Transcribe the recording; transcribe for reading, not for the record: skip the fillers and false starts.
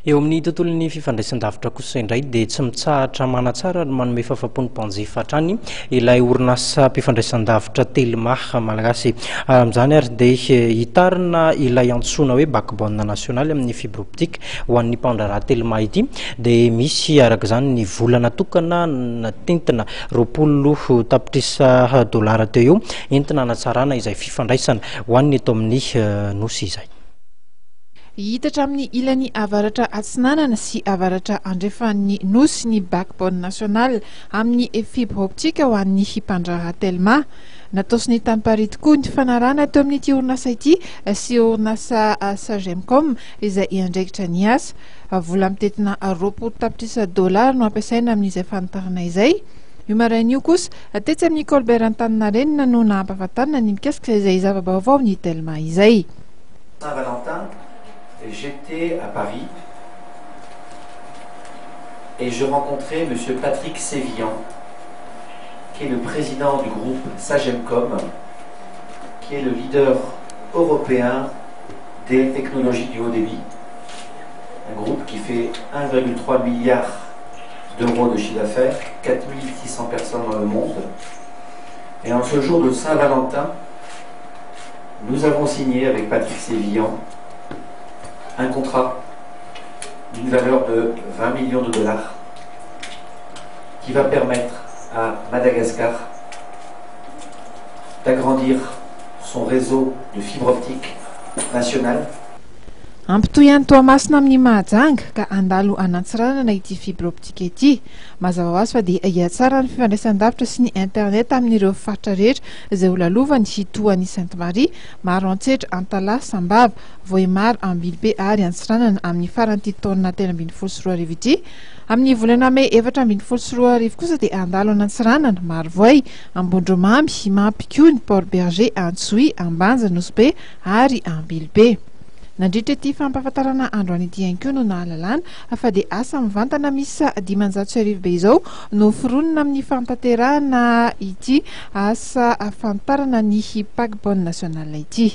Eo amin'ny tontolon'ny fifandraisan-davitra kosa indray dia tsy mitsahatra manatsara no manome fafapony mpanjifa hatrany ilay orinasa mpifandraisan-davitra Telma malagasy. Amin'izany ary dia hitarina ilay antsoina hoe backbone nationale amin'ny fibre optique ho an'ny mpandraraha Telma ity dia misy araka izany ny vola natokana natentina 20 tapitrisa dolara teo eo entina hanatsarana izay fifandraisana ho an'ny eto amin'ny Nosy izay. Hiitatra amin'ny ilany avaratra atsinanana sy avaratra andrefan'ny Nosy ny backbone national amin'ny fibre optique ho an'ny mpandraraha Telma. Nataosiny tamparity koa ny fanarana teo amin'ity orinasa ity sy orinasa sahanin'ny izay iandraikitra ny asa. Vola mitetina 20 tapitrisa dolara no ampiasaina amin'izay fanotarana izay. Io marain'io kosa tetsy amin'ny Colbert-Antaninarenina no nahampahafantarina ny mikasika izay zava-baovao ny Telma izay. Saint-Valentin, j'étais à Paris et je rencontrais M. Patrick Sévillan, qui est le président du groupe sahanin'ny, qui est le leader européen des technologies du haut débit, un groupe qui fait 1,3 milliard d'euros de chiffre d'affaires, 4600 personnes dans le monde. Et en ce jour de Saint-Valentin, nous avons signé avec Patrick Sévillan un contrat d'une valeur de 20 millions de dollars qui va permettre à Madagascar d'agrandir son réseau de fibre optique nationale. Ampitoyany toamasina amin'ny mahajanga ka andalo anatsarana ity fibre optique ity. Mazava ho azy fa dia hiatsara ny fifandraisan-davitra sy ny internet amin'ireo faritra rehetra izay ho lalovany hitoan'ny Sainte-Marie, Maro Antsetra, Antala, Sambava, Vohimary, Ambilibe ary Antsiranana amin'ny faran'ity taona 2024 ity. Amin'ny volana May 2024 kosa dia andalo Antsiranana, Marivoay, Ambondromamy, Mampikony, Port-Berger, Antsohy, Ambanja, Nosy ary Ambilibe. Nandritra ity fampahafantarana androany ity ihany koa no nahalalana fa dia asa mivantana misy 500,000 be izao no foronina amin'ny fantanterahana ity asa fantarana ny backbone national ity.